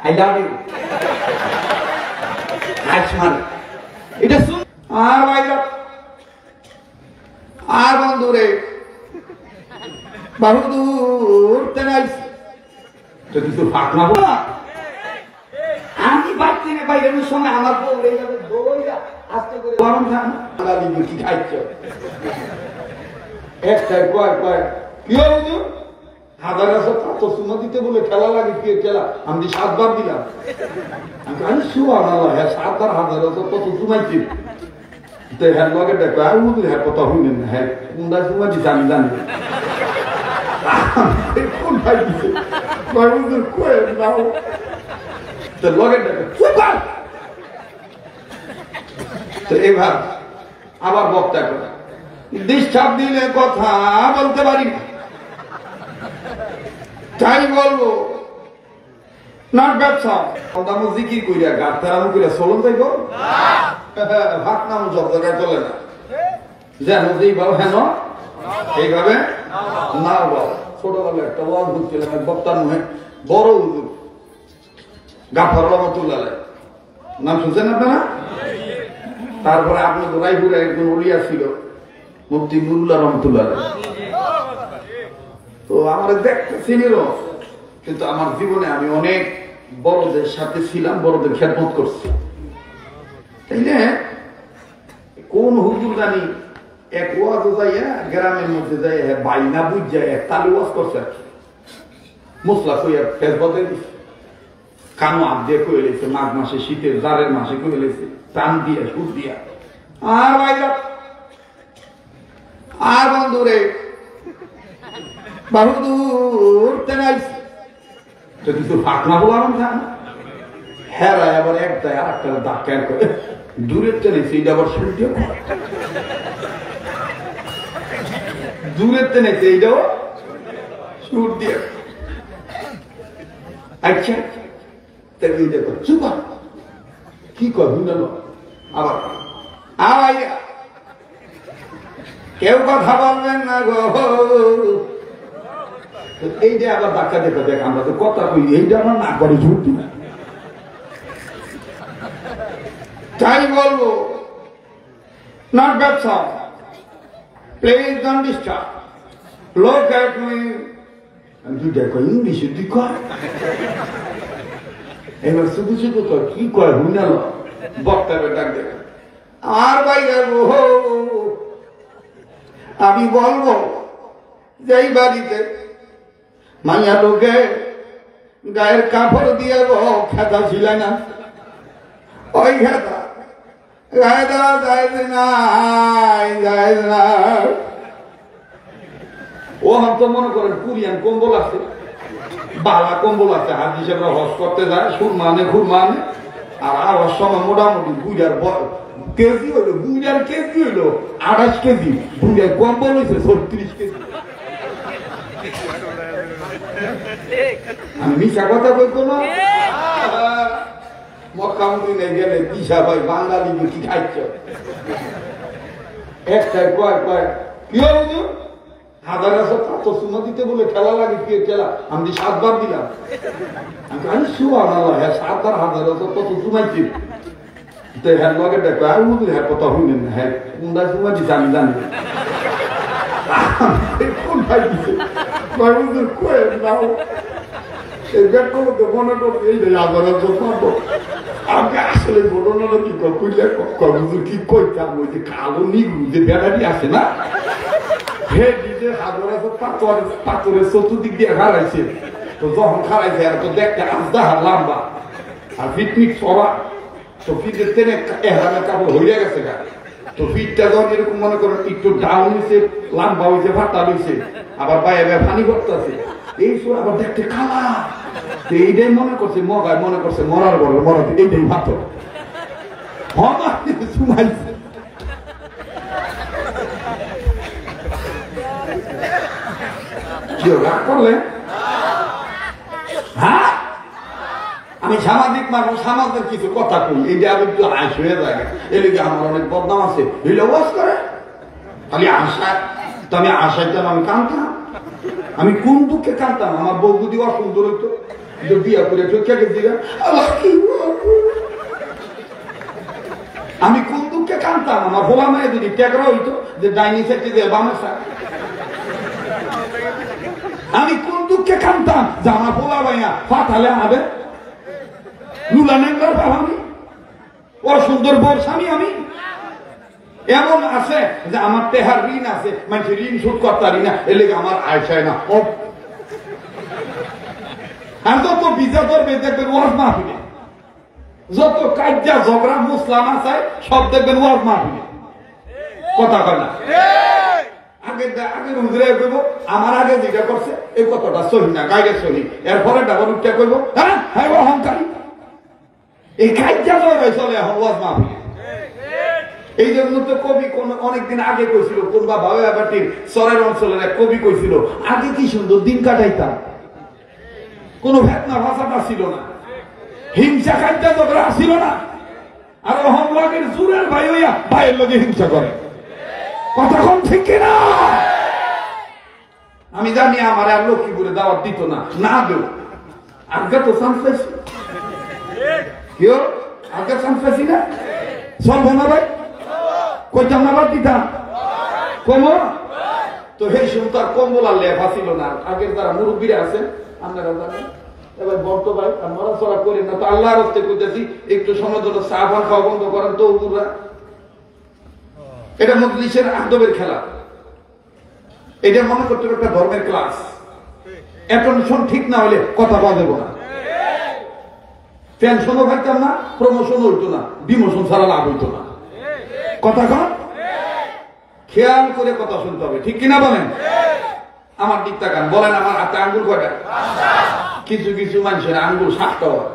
I love you Ajman এটা শুন আর ভাইরা আর বন্ধুরে বাহুদুর তেনাইস তো কিছু ফাঁক না বলা আমি বাড়তে না বাইরের সঙ্গে আমার বউ হয়ে যাবে দৌড়া আস্তে করে গরম থাক না কি খাইছ একটাই কয় কয় কি হলো হাজার আছে তো সুমা দিতে বলে খেলা লাগে কি খেলা আমি 7 বার দিলাম আমি সুবহানাল্লাহ হ্যাঁ 7 বার হাজার আছে কত সুমাইছি তো হ্যাঁ লগে দেখো আর উনি হ্যাঁ কথা হইলেন না হ্যাঁ কোনটা সুমা দিছে আমি জানি কোন ভাই দিছে ভাই উনি কয় নাও তো লগে দেখো সুপার তো এবার আবার বক্তা করে ডিস্টার্ব দিলে কথা বলতে পারি না তাই বলবো নট ব্যবসা আমরা জিকির কইরা গাতারাম কইরা চলন যাইব ভাত নাম সব জায়গায় চলে না যেন যেই বাবা হেন এইভাবে না বল ছোটবেলা একটা ওয়াজ বুঝছিলাম বক্তার নয় বড় হুজুর গাফর রহমতুল্লাহ নাম শুনছেন আপনারা তারপরে আপনার রায়পুরে একজন ওলিয়া ছিল মুফতি নুরুল্লাহ রহমতুল্লাহ তো আমার দেখতে চিনিরও কিন্তু আমার জীবনে আমি অনেক বড়দের সাথে ছিলাম বড়দের খেদমত করছি তাই না কোন হুজুর জানি এক ওয়াজ যাইয়া গ্রামের মধ্যে যাইয়া বাইনা বুঝ যায় তালে ওয়াজ করছে মশলা কইয়া ফেসবুকে কানো আপ দিয়ে কয়ে লেছে মাঘ মাসে শীতের জারের মাসে কয়ে লেছে টান দিয়া সুর দিয়া আর ভাইরা আর বন্ধুরে বাহুদুর তেনাইস তো কিছু ফাঁক না বলার থাক না হেরায় আবার একটাই আর একটা ধাক্কা করে দূরের টেনেছে এটা আবার সুর দিয়ে দূরের টেনেছে এইটাও সুর দিয়ে আচ্ছা দেখো চুপা কি কর বুঝলো আবার আবার কেউ কথা বলবেন না গো এইটা আবার ধাক্কা দেখো দেখ আমরা তো কথা কই এইটা আমার না করে ঝুঁকি না তাই বলবো নট ব্যবসা প্লিজ ডোন্ট ডিস্টার্ব লোক এট মি তুই দেখো ইংলিশে তুই কর এবার শুধু শুধু কর কি কয় হুইনাল বক্তাবে ডাক দেখ আর বাইরে আমি বলবো যে এই বাড়িতে মাইয়া লোকে গায়ের কাপড় দিয়ে খেতা ছিল না ওই খেতা গায়ে দেওয়া যায় না ও হাম তো মনে করেন কুরিয়ান কম্বল আছে বালা কম্বল আছে হাত হিসেবে হস করতে যায় সুরমানে খুরমানে আর আওয়ার সময় মোটামুটি বুঝার কেজি হইলো বুঝার কেজি হইলো 28 কেজি বুঝার কম্বল হয়েছে 36 কেজি আমি মিশা কথা বই কোনো মক্কা মদিনে গেলে দিশা ভাই বাঙালি কি খাইছ একটাই কয় কয় কি হলো হাজার আছে তো সুমা দিতে বলে খেলা লাগে কি খেলা আমি 7 বার দিলাম আমি সুবহানাল্লাহ হ্যাঁ 7 বার হাজার আছে কত সুমাইছি তো হ্যাঁ লগে দেখো আর উনি হ্যাঁ কথা হইলেন না হ্যাঁ কোনটা সুমা দিছে আমি জানি কোন ভাই দিছে ভাই উনি কয়ে নাও এই ব্যাপারটা তো মনে করতে এই হাজার আছে পাবো আমি আসলে ঘটনাটা কি কইলে হুজুর কি কইতাম ওই যে কালো নিগু যে বেড়াটি আছে না হে নিজের হাজার আছে পাথরের চতুর্দিক দিয়ে হারাইছে তো যখন হারাইছে আর তো দেখতে আজদা লম্বা আর ফিটনিক সরা তো ফিটের টেনে এহারামের কাপড় হইয়া গেছে গা তো ফিটটা যখন এরকম মনে করেন একটু ডাউন হয়েছে লম্বা হয়েছে ফাটা হয়েছে আবার বাইরে পানি করতেছে এই সময় আবার দেখতে কালা এইটাই মনে করছে মগায় মনে করছে মরার বড় মরাতে এইটাই ভাত সুমাইছে রাগ করলে হ্যাঁ আমি সামাজিক মানুষ সমাজের কিছু কথা কই এইটা আমি একটু আশ হয়ে যায় এদিকে আমার অনেক বদনাম আছে ওয়াজ করে খালি আশা তো আমি আশাইতাম আমি কাঁদতাম আমি কোন দুঃখে কাঁদতাম আমার বউ যদি অসুন্দর হইতো বিয়া করে ঠকে গেছি আমি কোন দুঃখে কানতাম আমার ভোলা মায়ের যদি ট্যাগরা হইতো যে ডাইনি সেক্টে দিয়ে বামে আমি কোন দুঃখে কানতাম যে আমার ভোলা ভাইয়া ফাটালে আমাদের লুলা নেংলার আমি ওর সুন্দর বউর স্বামী আমি এমন আছে যে আমার তেহার ঋণ আছে মানুষের ঋণ শোধ করতে পারি না এর লেগে আমার আয় চায় না আর যত বিজাতর দেখবেন ওয়াজ মাহফিলে যত কাজ্জা ঝগড়া মুসলামা চাই সব দেখবেন ওয়াজ মাহফিলে কথা কয় না আগের হুজুরে কইব আমার আগে যেটা করছে এই কথাটা সহি না গাইলে সহি এরপরে ডাবল উঠে কইব হ্যাঁ হ্যাঁ অহংকারী এই কাজ্জা ঝগড়াই চলে এখন ওয়াজ মাহফিলে এই জন্য তো কবি অনেকদিন আগে কইছিল কোনবা ভাবেবাটির সরের অঞ্চলের এক কবি কইছিল আগে কি সুন্দর দিন কাটাইতাম কোন ভেতনা ভাষাটা ছিল না হিংসা কাজ্জা ঝগড়া ছিল না আর অহংকারের জুরের ভাই হইয়া ভাইয়ের লোকে হিংসা করে কথা কোন ঠিক কিনা আমি জানি আমার আর লক্ষ্মীপুরে দাওয়াত দিত না না দেব আগে তো সামসেছি কেউ আগে সামসেছি না চলবো না ভাই কইতাম না বাদ দিতাম কম তো সেই সময় তার কম্বল আর লেফা ছিল না আগের যারা মুরব্বীরা আছেন আপনারা জানেন এবার বর্ত ভাই আর নড়াচড়া করেন না তো আল্লাহ রাস্তে করতেছি একটু সময় জন্য চা পান খাওয়া বন্ধ করেন তো হুজুররা এটা মজলিসের আদবের খেলা এটা মনে করতে একটা ধর্মের ক্লাস অ্যাটেনশন ঠিক না হলে কথা বলা যাবে না পেনশনও পাইতাম না প্রমোশন হইতো না ডিমোশন ছাড়া লাভ হইতো না কথা কন খেয়াল করে কথা শুনতে হবে ঠিক কিনা বলেন আমার দিক তাকান বলেন আমার হাতে আঙ্গুল কয়টা কিছু কিছু মানুষের আঙ্গুল 7টা হয়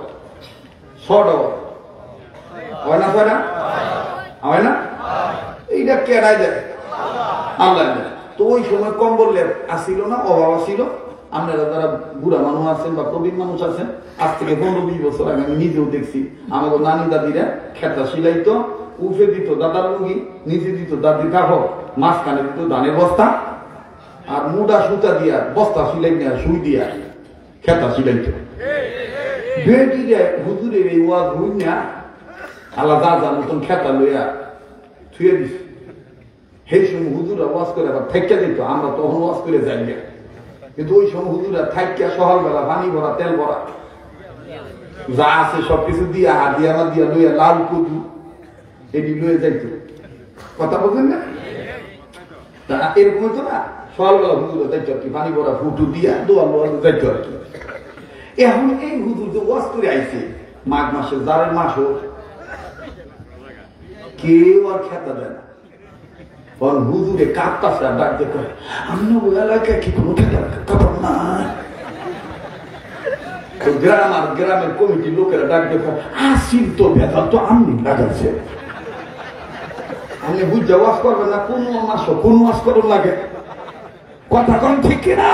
6টা হয় না কয়টা হয় না এইটা কেডাই দেয় আল্লাহ তো ওই সময় কম্বল আসিল না অভাব আসিল আপনারা যারা বুড়া মানুষ আছেন বা প্রবীণ মানুষ আছেন আজ থেকে 15-20 বছর আগে আমি নিজেও দেখছি আমাদের নানি দাদিরা খেতা সিলাইতো উফে দিত দাদার লুঙ্গি নিচে দিত দাদি কাপড় মাঝখানে দিত ধানের বস্তা আর মুডা সুতা দিয়া বস্তা সিলাই নেয়া সুই দিয়া খেতা সিলাইতো বেটি যায় হুজুরের এই ওয়াজ হই না আলাদা যা মতন খেতা লইয়া থুয়ে দিস সেই সময় হুজুরা ওয়াজ করে আবার থাইকা দিত আমরা তখন ওয়াজ করে যাই না কিন্তু ওই সময় হুজুরা থাইকা সকালবেলা পানি ভরা তেল ভরা যা আছে সবকিছু দিয়া হাদিয়া না দিয়া লইয়া লাল কুদু এটি লয়ে যাইতো কথা বলছেন না এরকম হতো না সকালবেলা হুজুরা যাইতো আর কি পানি ভরা ফুটু দিয়া দোয়া লোয়া যাইতো আর কি এখন এই হুজুর যে ওয়াজ করে আইছে মাঘ মাসে জারের মাস হোক কেউ আর খেতা দেয় না হুজুরে কাঁপতাছে আর ডাক দেখে আমরা ওই এলাকায় কি কোনো খেতা কাপড় নাই গ্রামের কমিটির লোকেরা ডাক দেখে আসির তো ভেতর তো আমি লাগাচ্ছে আপনি বুঝতে ওয়াজ করবেন না কোন মাস কোন ওয়াজ করুন লাগে কথা কন ঠিক কিনা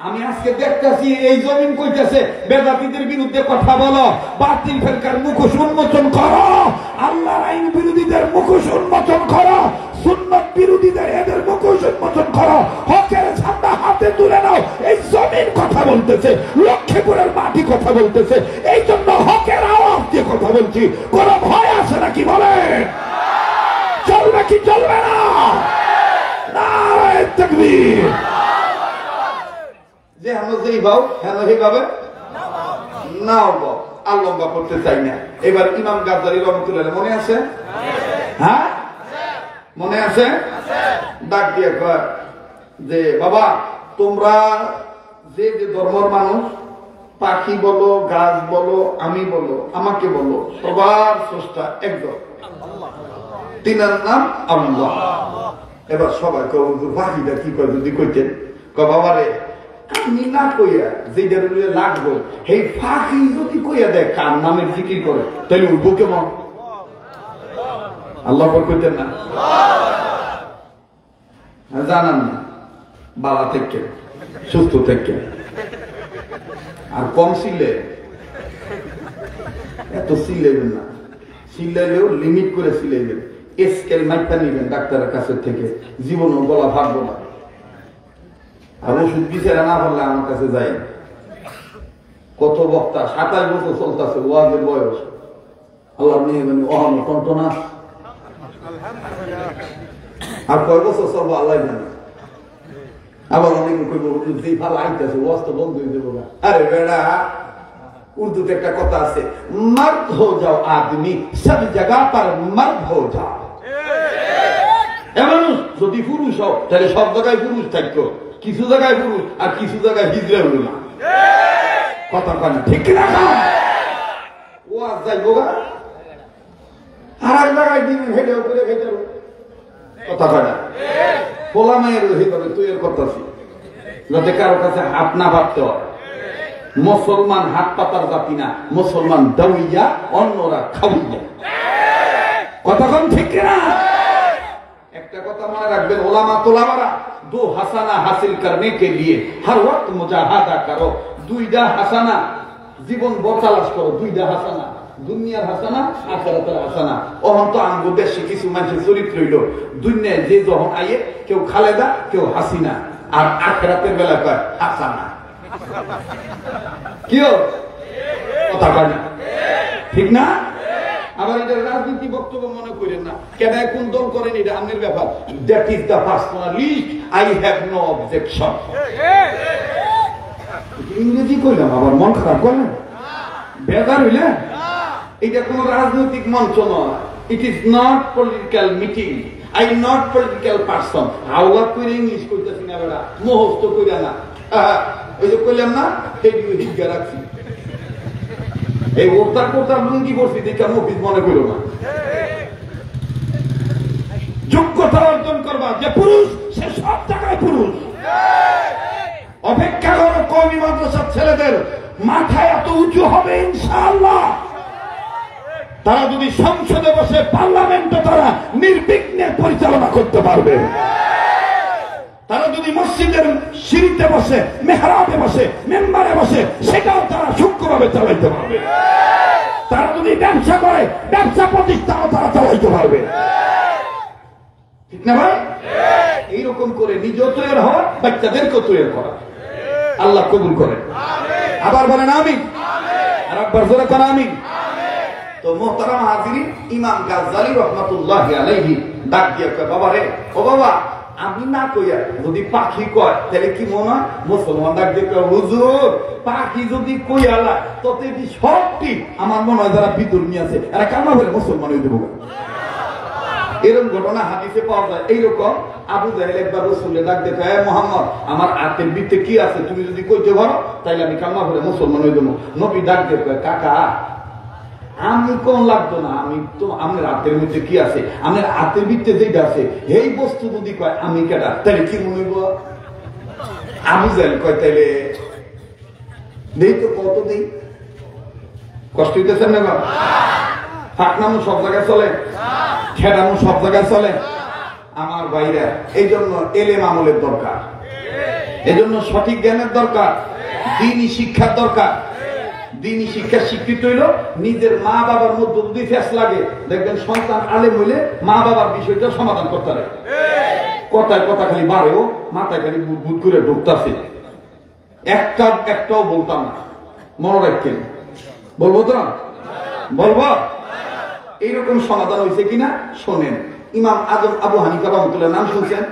আমি আজকে দেখতেছি এই জমিন কইতেছে বেদাতীদের বিরুদ্ধে কথা বলো বাতিল ফেরকার মুখোশ উন্মোচন করো আল্লাহর আইন বিরোধীদের মুখোশ উন্মোচন করো সুন্নাত বিরোধীদের এদের মুখোশ উন্মোচন করো হকের ঝান্ডা হাতে তুলে নাও এই জমিন কথা বলতেছে লক্ষ্মীপুরের মাটি কথা বলতেছে এই জন্য হকের আওয়াজ দিয়ে কথা বলছি কোন ভয় আছে নাকি বলেন চলবে কি চলবে না নারায়ে তাকবীর যে আমরা যেই ভাও হ্যাঁ সেইভাবে নাও বাও আর লম্বা করতে চাই না এবার ইমাম গাজ্জালী রহমতুল্লাহ মনে আছে হ্যাঁ মনে আছে ডাক দিয়ে কয় যে বাবা তোমরা যে যে ধর্মের মানুষ পাখি বলো গাছ বলো আমি বলো আমাকে বলো সবার স্রষ্টা একদম তিনার নাম আল্লাহ এবার সবাই পাখিটা কি কয় যদি কইতেন কয় বাবা রে আমি না কইয়া যেটা লাগবো সেই ফাঁকি যদি কইয়া দেয় কার নামের জিকির করে তাহলে উঠবো কেমন আল্লাহ কইতেন না জানান না বালা থেকে সুস্থ থেকে আর কম সিলে এত সিলেবেন না সিলাইলেও লিমিট করে সিলাইবেন স্কেল মাইপটা নিবেন ডাক্তারের কাছে থেকে জীবনও গলা ভাববো না আর ওষুধ বিচারে না পারলে আমার কাছে যাই কত বক্তা 27 বছর চলতেছে ওয়াজের বয়স, আল্লাহ নিয়ে অহন কন্টনা আর কয় বছর চলবো আল্লাহ জানে। আবার অনেকে কইব যে ভালো আইতেছে ওয়াজ তো বন্ধ হয়ে যাবো না। আরে বেড়া, উর্দুতে একটা কথা আছে, মর্দ হো যাও আদমি সব জায়গা পর মর্দ হো যাও। এমন যদি পুরুষ হও তাহলে সব জায়গায় পুরুষ থাকতো, কিছু জায়গায় পুরুষ আর কিছু জায়গায় হিজড়া হলো না। কথা কয় না ঠিক না? ওয়াজ যাইবো গা আর এক জায়গায় দিন হেঁটে করে হেঁটে, কথা কয় না? পোলা মায়ের এইভাবে তৈরি করতেছি যাতে কারো কাছে হাত না পাততে হয়। মুসলমান হাত পাতার জাতি না, মুসলমান দাউইয়া অন্যরা খাওয়াইয়া। কথা কন ঠিক না? একটা কথা মনে রাখবেন, ওলামা তোলামারা দো হাসানা হাসিল করনে কে লিয়ে হর ওয়াক্ত মুজাহাদা করো। দুইটা হাসানা জীবন বরতালাশ করো, দুইটা হাসানা, দুনিয়ার হাসানা আখিরাতের হাসানা। ওহন তো আমগো দেশে কিছু মানুষের চরিত্র হইল, দুনিয়ায় যে যখন আইয়ে কেউ খালেদা কেউ হাসিনা, আর আখিরাতের বেলা কয় হাসানা। কি কথা কয় না ঠিক না? আবার এটা রাজনীতি বক্তব্য মনে করেন না, কেন কোন দল করেন এটা আমাদের ব্যাপার। That is the personal list, I have no objection. ইংরেজি কইলাম আবার মন খারাপ করলেন, বেকার হইলেন। এটা কোন রাজনৈতিক মঞ্চ নয়, it is not political meeting. I not political person. হাওলা করে ইংলিশ কইতেছি না বেড়া, মুখস্থ কইরা না। ওই যে কইলাম না, রেডিও হিজ্ঞা রাখছি, এই ওরতার কোরতার লুঙ্গি পড়ছি দেখে মফিজ মনে করো না। যোগ্যতা অর্জন করবা, যে পুরুষ সে সব জায়গায় পুরুষ। অপেক্ষা করো কওমি মাদ্রাসার ছেলেদের মাথায় এত উঁচু হবে ইনশাআল্লাহ, তারা যদি সংসদে বসে পার্লামেন্টে তারা নির্বিঘ্নে পরিচালনা করতে পারবে। তারা যদি মসজিদের সিঁড়িতে বসে, মেহরাবে বসে, মেম্বারে বসে, সেটাও তারা সূক্ষ্মভাবে চালাইতে পারবে। তারা যদি ব্যবসা করে, ব্যবসা প্রতিষ্ঠানও তারা চালাইতে পারবে। ঠিক না ভাই? এইরকম করে নিজেও তৈরি হওয়া, বাচ্চাদেরকেও তৈরি করা। আল্লাহ কবুল করেন। আবার বলেন আমিন। আর একবার জোরে করেন আমিন। তো মোহতারাম হাজিরিন, ইমাম গাজ্জালী রাহমাতুল্লাহি আলাইহি ডাক দিয়ে কয়, বাবা রে, ও বাবা, আমি না কইয়া যদি পাখি কয় তাহলে কি মনে হয়? মুসলমান ডাক দিয়ে কয়, হুজুর পাখি যদি কইয়ালা তত এটি সবটি আমার মনে হয় যারা বিধর্মী আছে এরা কামা করে মুসলমান হয়ে দেবো। এরকম ঘটনা হাদিসে পাওয়া যায়। এইরকম আবু জাহেল একবার রাসূলকে ডাক দিয়ে কয়, মুহাম্মদ, আমার হাতের ভিতরে কি আছে তুমি যদি কইতে পারো তাইলে আমি কামা করে মুসলমান হয়ে দেবো। নবী ডাক দিয়ে কয়, কাকা আমি কোন লাগতো না, আমি তো আমার হাতের মধ্যে কি আছে, আমার হাতের ভিতরে যেটা আছে এই বস্তু যদি কয় আমি কেটা তাহলে কি মনে হইব? আবু জাহেল কয়, তাইলে দেই তো, কত দেই? কষ্ট হইতেছেন না? ফাঁকনামো সব জায়গায় চলে, ছেড়ানো সব জায়গায় চলে। আমার ভাইরা, এই জন্য এলেম আমলের দরকার, এই জন্য সঠিক জ্ঞানের দরকার, দ্বীনি শিক্ষার দরকার। দ্বীনি শিক্ষা স্বীকৃত হইল নিজের মা বাবার মধ্যে যদি ফেস লাগে, দেখবেন সন্তান আলেম হইলে মা বাবার বিষয়টা সমাধান করতে পারে। কথায় কথা খালি বাড়েও, মাথায় খালি বুধ করে ঢুকতেছে, একটাও বলতাম না। মনে রাখছেন? বলবো তো, বলবো। এইরকম সমাধান হয়েছে কিনা শোনেন। ইমাম আবু হানিফা রাহমাতুল্লাহ নাম শুনছেন?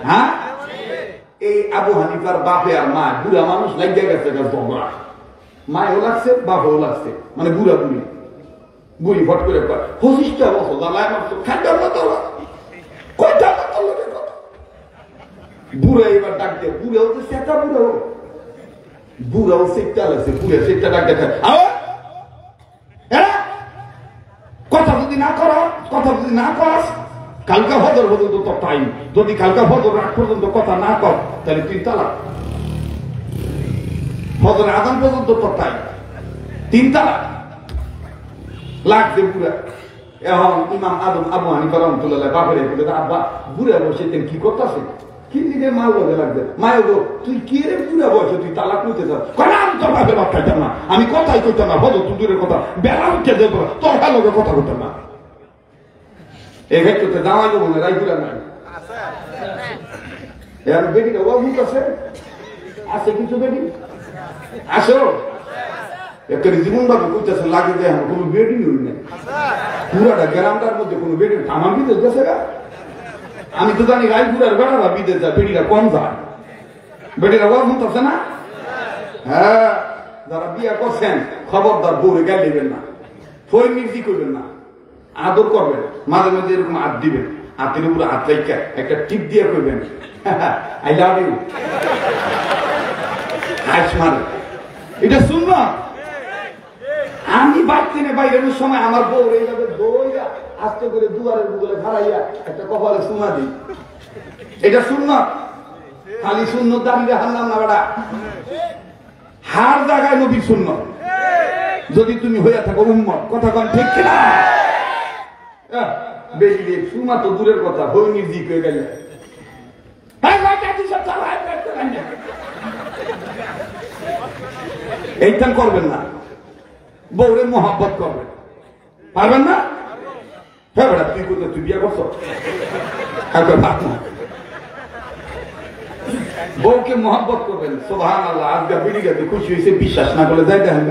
হ্যাঁ, এই আবু হানিফার বাপে আর মা বুড়া মানুষ লাগিয়ে গেছে, ঝগড়া। মায়েও লাগছে, বাপও লাগছে, মানে বুড়া বুড়ি। বুড়ি ফট করে কয়, 25টা বছর জ্বালায় মারছো, খাইবার মতো কয়টা কথা লাগে কথা। বুড়া এবার ডাক দিয়ে, বুড়াও তো সেটা বুড়াও সেটা লাগছে, বুড়া সেটা ডাক দেখে, কথা যদি না করো, কথা যদি না করস, কালকা ফজর পর্যন্ত তো টাইম, যদি কালকা ফজর রাত পর্যন্ত কথা না কর তাহলে তুই তালাক। ফজরের আযান পর্যন্ত তো টাইম, 3 তালাক লাগছে বুড়া। এখন ইমাম আবু হানিফা রাহমাতুল্লাহ বাপের বলে, আব্বা বুড়া বসে কি করতেছে, কি দিকে মাল লগে লাগবে। মায়ের গো, তুই কি রে বুড়া বসে তুই তালাক নিতে চাস? আমি তোর বাপের বাপ খাইতাম না, আমি কথাই কইতাম না, ফজর তুই দূরের কথা, বেলা উঠে যাবো তোর লগে কথা কইতাম না। এই ক্ষেত্রে দাওয়াই দেবো না, রাই বুড়া নাই বেটি আছে, আছে কিছু বেটি আসো একটা জীবন ভাবে করতেছে লাগে যে আমার কোনো বেডই নেই পুরাটা গ্রামটার মধ্যে কোনো বেডি আমার বিদেশ গেছে গা আমি তো জানি রায়পুরের বেড়ারা বিদেশ যায় বেডিরা কম যায় বেডিরা ওয়াজ হতেছে না হ্যাঁ যারা বিয়া করছেন খবরদার বউরে গাল দিবেন না ফই মির্জি করবেন না আদর করবেন মাঝে মাঝে এরকম হাত দিবেন হাতের উপরে হাত রেখে একটা টিপ দিয়ে করবেন আই লাভ ইউ হাস মারে এটা শুনবা আমি বাড়তিনে বাইরের সময় আমার বউ এইভাবে দৌড়া আস্তে করে দুয়ারের বুগলে খাড়াইয়া একটা কপালে সুমা দিই এটা শুননা খালি শূন্য দাঁড়িয়ে হারলাম না বেড়া হার জায়গায় নবীর শূন্য যদি তুমি হইয়া থাকো উম্মত কথা কন ঠিক কিনা বেরিয়ে সুমা তো দূরের কথা হই নির্দিক হয়ে গেলে এইটান করবেন না বউরে মোহাব্বত করবেন পারবেন না হ্যাঁ বেটা তুই কোথায় তুই বিয়ে করছো বউকে মোহাব্বত করবেন সুবহানাল্লাহ আজকে বেড়ি গেছে খুশি হয়েছে বিশ্বাস না করলে যাই দেখেন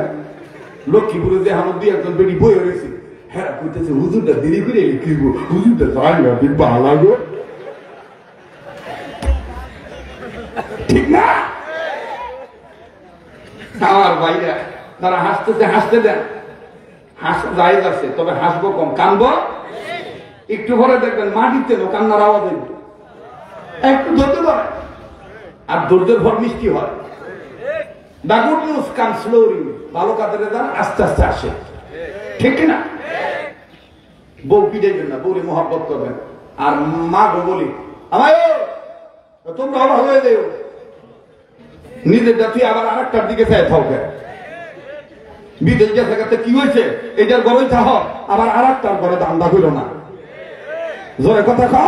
লক্ষ্মীপুরে দেখানো দুই একজন বেড়ি বই হয়েছে হ্যাঁ কইতেছে হুজুরটা দেরি করে লিখিব হুজুরটা যাই না ভালো লাগো ঠিক না আমার ভাইরা তারা হাসতেছে হাসতে দেন হাসা যায় আছে তবে হাসবো কম কানবো একটু পরে দেখবেন মাটিতে কান্নার আওয়াজ হইবে একটু ধরতে পারে আর ধৈর্যের ভর মিষ্টি হয় দা গুড নিউজ কাম স্লোলি ভালো কাজের দান আস্তে আস্তে আসে ঠিক না বউ পিটাইবেন না বউরে মোহাব্বত করবেন আর মা গো বলি আমায় তোমরা ভালো হয়ে দেও নিজের জাতি আবার আর একটার দিকে চাই থাকবে বিদেশ গেছে কি হয়েছে এটার গড়ে চাহ আবার আর একটার ঘরে দান্দা হইল না জোরে কথা কহ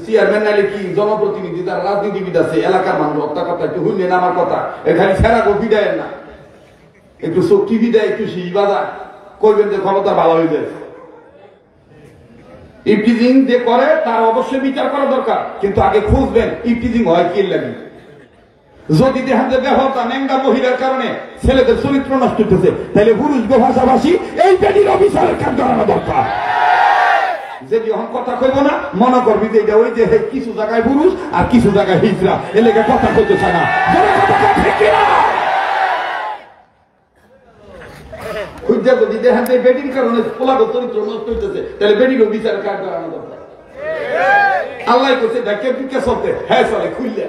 চেয়ারম্যান নাইলে কি জনপ্রতিনিধি যারা রাজনীতিবিদ আছে এলাকার মানুষ হত্যা কথা একটু হইলেন আমার কথা এখানে সেরা গভি দেয় না একটু চোখ টিভি দেয় একটু শীষ বাজা কইবেন যে ক্ষমতা ভালো হয়ে যায় ইফটিজিং যে করে তার অবশ্যই বিচার করা দরকার কিন্তু আগে খুঁজবেন ইফটিজিং হয় কি লাগে যদি দেখেন যে ব্যবহারটা ন্যাংরা মহিলার কারণে ছেলেদের চরিত্র নষ্ট হতেছে তাহলে পুরুষ ভাষাভাষী এই বেটির অফিসারের কাজ করানো দরকার যে যখন কথা কইব না মনে করবি যে এটা ওই যে কিছু জায়গায় পুরুষ আর কিছু জায়গায় হিজরা এলাকা কথা কইতে চায় না খুঁজা যদি দেখেন যে বেটির কারণে পোলাগো চরিত্র নষ্ট হইতেছে তাহলে বেটিরও বিচার কাজ করানো দরকার আল্লাহ কইছে দেখে কে চলতে হ্যাঁ চলে খুললে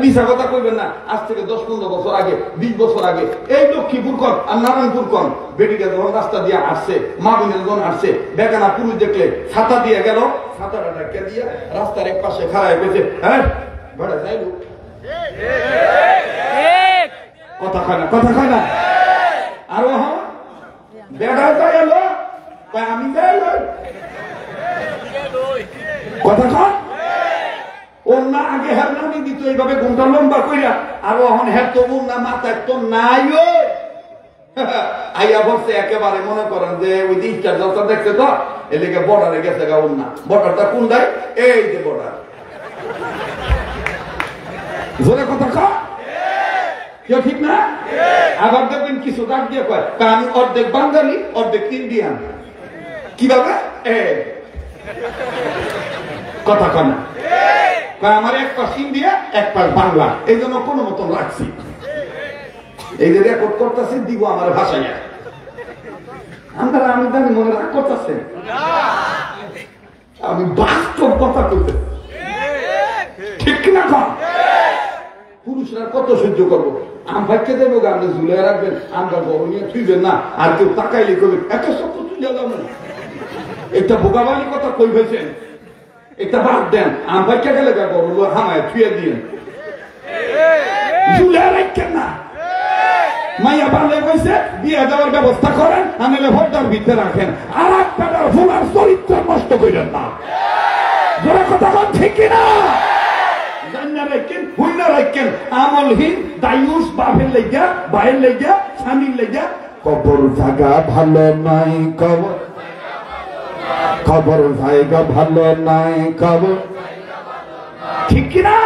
মিশা কথা কইবেন না আজ থেকে 10-15 বছর আগে 20 বছর আগে এই লক্ষ্মীপুর কন আর নারায়ণপুর কন বেটিটা যখন রাস্তা দিয়ে আসছে মা বোনের যখন আসছে বেগানা পুরুষ দেখলে ছাতা দিয়ে গেল ছাতাটা ঢাকা দিয়ে রাস্তার এক পাশে খাড়ায় পেয়েছে হ্যাঁ বেড়া যাইব কথা কয় না আরো হ্যাঁ বেড়া যাই এলো আমি যাই কথা কয় ওনা আগে হেরনামি দিত এইভাবে ঘুমটা লম্বা কইরা আর ওহন হের তো ওনা মাথায় তো নাই আইয়া বসে একেবারে মনে করেন যে ওই দিকটা যত দেখছে তো এদিকে বর্ডারে গেছে গা ওনা বর্ডারটা কোন দেয় এই যে বর্ডার জোরে কথা কয় কেউ ঠিক না আবার দেখবেন কিছু দাগ দিয়ে কয় আমি অর্ধেক বাঙালি অর্ধেক ইন্ডিয়ান কিভাবে কথা কয় না আমার এক পাশ ইন্ডিয়া এক পাশ বাংলা এই জন্য কোনো মতন লাগছি এই যে রেকর্ড করতেছে দিব আমার ভাষায় আমি জানি মনে রাগ করতেছে আমি বাস্তব কথা বলতে ঠিক না কম পুরুষরা কত সহ্য করবো আম ভাইকে দেবো আপনি ঝুলে রাখবেন আমরা বড় নিয়ে থুইবেন না আর কেউ তাকাইলে করবেন একটা সব তুলে যাবো একটা বোকাবালি কথা কই হয়েছেন এটা বাদ দেন আম ভাইকে গেলে বড় হামায় থুয়ে দিয়ে ঝুলে রাখেন না মাইয়া বাংলায় কইছে বিয়ে দেওয়ার ব্যবস্থা করেন আনলে ভোটার ভিতরে রাখেন আর আপনারা ভোলার চরিত্র নষ্ট করেন না যারা কথা বল ঠিক না জান্না রাখেন হুইনা রাখেন আমলহীন দায়ুস বাপের লেগা ভাইয়ের লেগা স্বামীর লেগা কবর জায়গা ভালো নাই খবর জায়গা ভালো নাই খবর ঠিক না